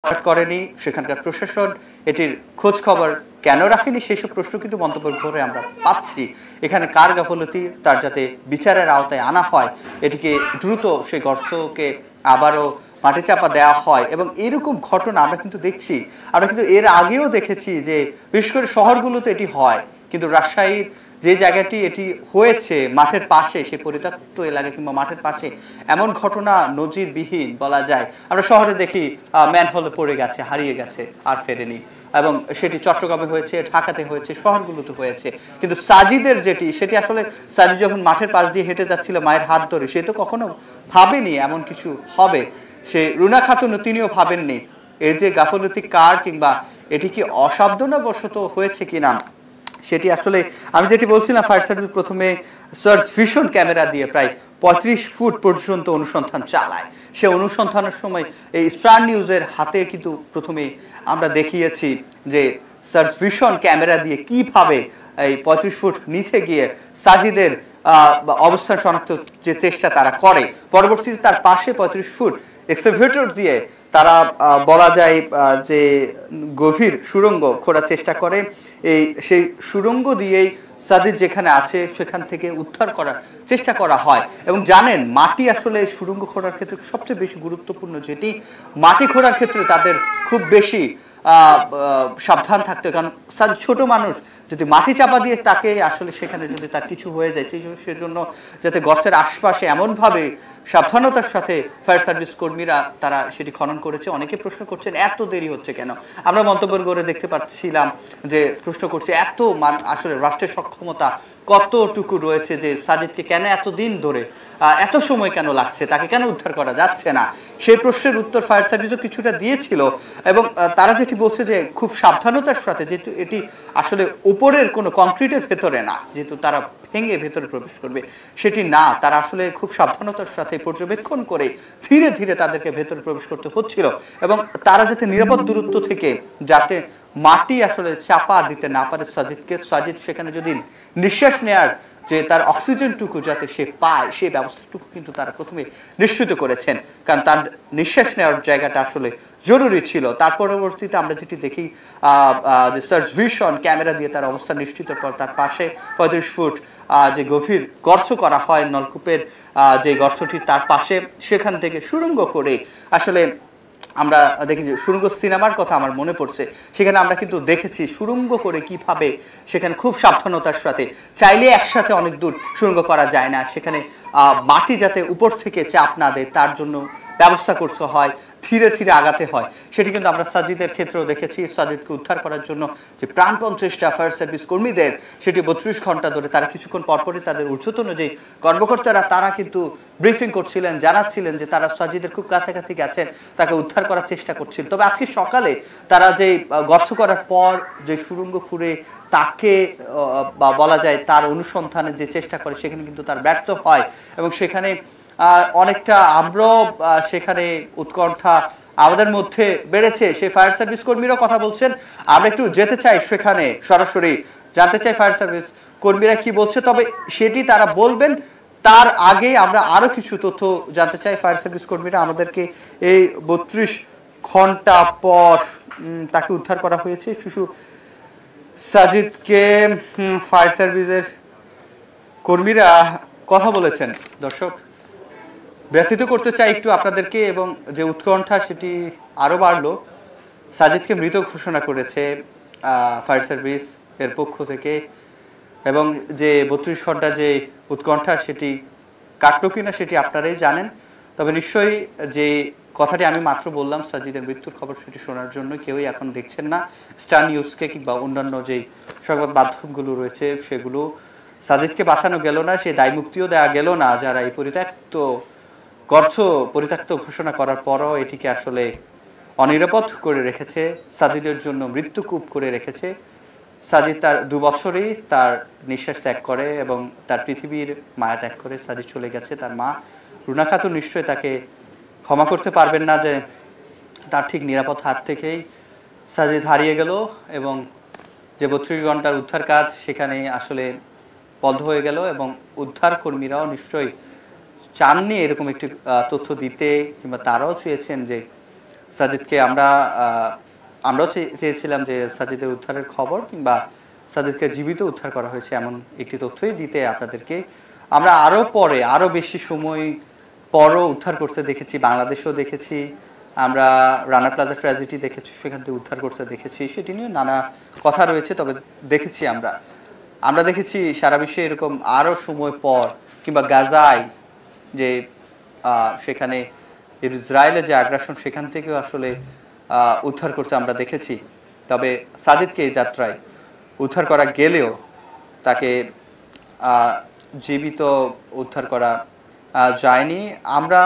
করেনি, সেখানকার প্রশাসন এটির খোঁজ খবর কেন রাখেনি, সেসব প্রশ্ন কিন্তু মন্তব্য করে আমরা পাচ্ছি। এখানে কার গাফলতি, তার যাতে বিচারের আওতায় আনা হয়, এটিকে দ্রুত সেই গর্তকে আবারও মাটি চাপা দেওয়া হয়। এবং এরকম ঘটনা আমরা কিন্তু দেখছি, আমরা কিন্তু এর আগেও দেখেছি যে বিশেষ করে শহরগুলোতে এটি হয়, কিন্তু রাজশাহীর যে জায়গাটি এটি হয়েছে মাঠের পাশে, সেই পরিত্যক্ত এলাকা কিংবা মাঠের পাশে, এমন ঘটনা নজিরবিহীন বলা যায়। আমরা শহরে দেখি ম্যানহোলে পড়ে গেছে, হারিয়ে গেছে, আর ফেরেনি, এবং সেটি চট্টগ্রামে হয়েছে, ঢাকাতে হয়েছে, শহরগুলোতে হয়েছে। কিন্তু সাজিদের যেটি, সেটি আসলে সাজিদ যখন মাঠের পাশ দিয়ে হেঁটে যাচ্ছিল মায়ের হাত ধরে, সে তো কখনো ভাবেনি এমন কিছু হবে। সে রুনা খাতুন তিনিও ভাবেননি এই যে গাফলতি কার, কিংবা এটি কি অসাবধানতাবশত হয়েছে কিনা। সেটি আসলে আমি যেটি বলছিলাম, ফায়ার সার্ভিস প্রথমে সার্চ ভিশন ক্যামেরা দিয়ে প্রায় 35 ফুট পর্যন্ত অনুসন্ধান চালায়। সে অনুসন্ধানের সময় এই স্টার নিউজের হাতে কিন্তু প্রথমে আমরা দেখিয়েছি যে সার্চ ভিশন ক্যামেরা দিয়ে কিভাবে এই 35 ফুট নিচে গিয়ে সাজিদের অবস্থান শনাক্ত যে চেষ্টা তারা করে। পরবর্তীতে তার পাশে 35 ফুট এক্সকাভেটর দিয়ে তারা বলা যায় যে গভীর সুড়ঙ্গ খোঁড়ার চেষ্টা করে। সেই সুড়ঙ্গ দিয়েই সাজিদ যেখানে আছে সেখান থেকে উদ্ধার করার চেষ্টা করা হয়। এবং জানেন, মাটি আসলে সুড়ঙ্গ খোঁড়ার ক্ষেত্রে সবচেয়ে বেশি গুরুত্বপূর্ণ, যেটি মাটি খোঁড়ার ক্ষেত্রে তাদের খুব বেশি সাবধান থাকতে, কারণ ছোট মানুষ যদি মাটি চাপা দিয়ে তাকে আসলে সেখানে যদি তার কিছু হয়ে যায়, সেজন্য যাতে গর্তের আশপাশে এমনভাবে সাবধানতার সাথে ফায়ার সার্ভিস কর্মীরা তারা সেটি খনন করেছে। অনেকে প্রশ্ন করছেন এত দেরি হচ্ছে কেন। আমরা মন্তব্য করে দেখতে পাচ্ছিলাম যে প্রশ্ন করছে এত আসলে রাষ্ট্রের সক্ষমতা কতটুকু রয়েছে যে সাজিদকে কেন এতদিন ধরে এত সময় কেন লাগছে, তাকে কেন উদ্ধার করা যাচ্ছে না। সেই প্রশ্নের উত্তর ফায়ার সার্ভিসও কিছুটা দিয়েছিল। এবং তারা যেটি বলছে যে খুব সাবধানতার সাথে, যেহেতু এটি আসলে উপরের কোনো কংক্রিটের ভেতরে না, যেহেতু তারা ভেঙে ভেতরে প্রবেশ করবে সেটি না, তারা আসলে খুব সাবধানতার সাথে পর্যবেক্ষণ করে ধীরে ধীরে তাদেরকে ভেতরে প্রবেশ করতে হচ্ছিল। এবং তারা যাতে নিরাপদ দূরত্ব থেকে যাতে মাটি আসলে চাপা দিতে না পারে সাজিদকে, সাজিদ সেখানে যদি নিঃশ্বাস নেয়ার যে তার অক্সিজেনটুকু যাতে সে পায়, সেই ব্যবস্থাটুকু কিন্তু তারা প্রথমে নিশ্চিত করেছেন, কারণ তার নিঃশ্বাস নেওয়ার জায়গাটা আসলে জরুরি ছিল। তার পরবর্তীতে আমরা যেটি দেখি যে সার্চ ভিশন ক্যামেরা দিয়ে তার অবস্থা নিশ্চিত পর তার পাশে 35 ফুট যে গভীর গর্ত করা হয় নলকূপের যে গর্তটি, তার পাশে সেখান থেকে সুড়ঙ্গ করে আসলে আমরা দেখি যে সুড়ঙ্গ সিনেমার কথা আমার মনে পড়ছে। সেখানে আমরা কিন্তু দেখেছি সুড়ঙ্গ করে কিভাবে সেখানে খুব সাবধানতার সাথে, চাইলে একসাথে অনেক দূর সুড়ঙ্গ করা যায় না, সেখানে মাটি যাতে উপর থেকে চাপ না দেয় তার জন্য ব্যবস্থা করতে হয়, ধীরে ধীরে আগাতে হয়। সেটি কিন্তু আমরা সাজিদের ক্ষেত্রেও দেখেছি। সাজিদকে উদ্ধার করার জন্য যে প্রাণপণ চেষ্টা ফায়ার সার্ভিস কর্মীদের, সেটি 32 ঘন্টা ধরে, তারা কিছুক্ষণ পরপরই তাদের ঊর্ধ্বতন যে কর্মকর্তারা তারা কিন্তু ব্রিফিং করছিলেন, জানাচ্ছিলেন যে তারা সাজিদের খুব কাছাকাছি গেছেন, তাকে উদ্ধার করার চেষ্টা করছিল। তবে আজকে সকালে তারা যে গর্ত করার পর যে সুড়ঙ্গ খুঁড়ে তাকে বলা যায় তার অনুসন্ধানের যে চেষ্টা করে, সেখানে কিন্তু তার ব্যর্থ হয়। এবং সেখানে অনেকটা আমরাও সেখানে উৎকণ্ঠা আমাদের মধ্যে বেড়েছে। সেই ফায়ার সার্ভিস কর্মীরাও কথা বলছেন, আমরা একটু যেতে চাই সেখানে, সরাসরি জানতে চাই ফায়ার সার্ভিস কর্মীরা কি বলছে। তবে সেটি তারা বলবেন, তার আগে আমরা আরো কিছু তথ্য জানতে চাই। ফায়ার সার্ভিস কর্মীরা আমাদেরকে এই 32 ঘন্টা পর তাকে উদ্ধার করা হয়েছে শিশু সাজিদকে, ফায়ার সার্ভিসের কর্মীরা কথা বলেছেন। দর্শক, ব্যথিত করতে চাই একটু আপনাদেরকে, এবং যে উৎকণ্ঠা সেটি আরও বাড়লো। সাজিদকে মৃত ঘোষণা করেছে ফায়ার সার্ভিস এর পক্ষ থেকে, এবং যে 32 ঘন্টা যে উৎকণ্ঠা সেটি কাটলো কিনা সেটি আপনারাই জানেন। তবে নিশ্চয়ই যে কথাটি আমি মাত্র বললাম, সাজিদের মৃত্যুর খবর, সেটি শোনার জন্য কেউই এখন দেখছেন না স্টার নিউজকে কিংবা অন্যান্য যেই সংবাদ মাধ্যমগুলো রয়েছে সেগুলো। সাজিদকে বাঁচানো গেল না, সে দায় মুক্তিও দেওয়া গেল না, যারা এই পরিত্যক্ত ঘোষণা করার পরও এটিকে আসলে অনিরাপদ করে রেখেছে, সাজিদের জন্য মৃত্যুকূপ করে রেখেছে। সাজিদ তার 2 বছরেই তার নিঃশ্বাস ত্যাগ করে এবং তার পৃথিবীর মায়া ত্যাগ করে সাজিদ চলে গেছে। তার মা রুনা খাতুন নিশ্চয়ই তাকে ক্ষমা করতে পারবেন না যে তার ঠিক নিরাপদ হাত থেকেই সাজিদ হারিয়ে গেল, এবং যে 32 ঘন্টার উদ্ধার কাজ সেখানে আসলে বন্ধ হয়ে গেল। এবং উদ্ধার কর্মীরাও নিশ্চয়ই চাননি এরকম একটি তথ্য দিতে, কিংবা তারাও চেয়েছেন যে সাজিদকে আমরাও চেয়েছিলাম যে সাজিদের উদ্ধারের খবর কিংবা সাজিদকে জীবিত উদ্ধার করা হয়েছে এমন একটি তথ্যই দিতে আপনাদেরকে। আমরা আরও বেশি সময় পরও উদ্ধার করতে দেখেছি, বাংলাদেশেও দেখেছি, আমরা রানা প্লাজা ট্র্যাজেডি দেখেছি, সেখান থেকে উদ্ধার করতে দেখেছি, সেটি নিয়ে নানা কথা রয়েছে। তবে দেখেছি আমরা দেখেছি সারা বিশ্বে এরকম আরও সময় পর কিংবা গাজায় যে সেখানে ইসরায়েলের যে আগ্রাসন সেখান থেকেও আসলে উদ্ধার করতে আমরা দেখেছি। তবে সাজিদকে এই যাত্রায় উদ্ধার করা গেলেও তাকে জীবিত উদ্ধার করা যায়নি। আমরা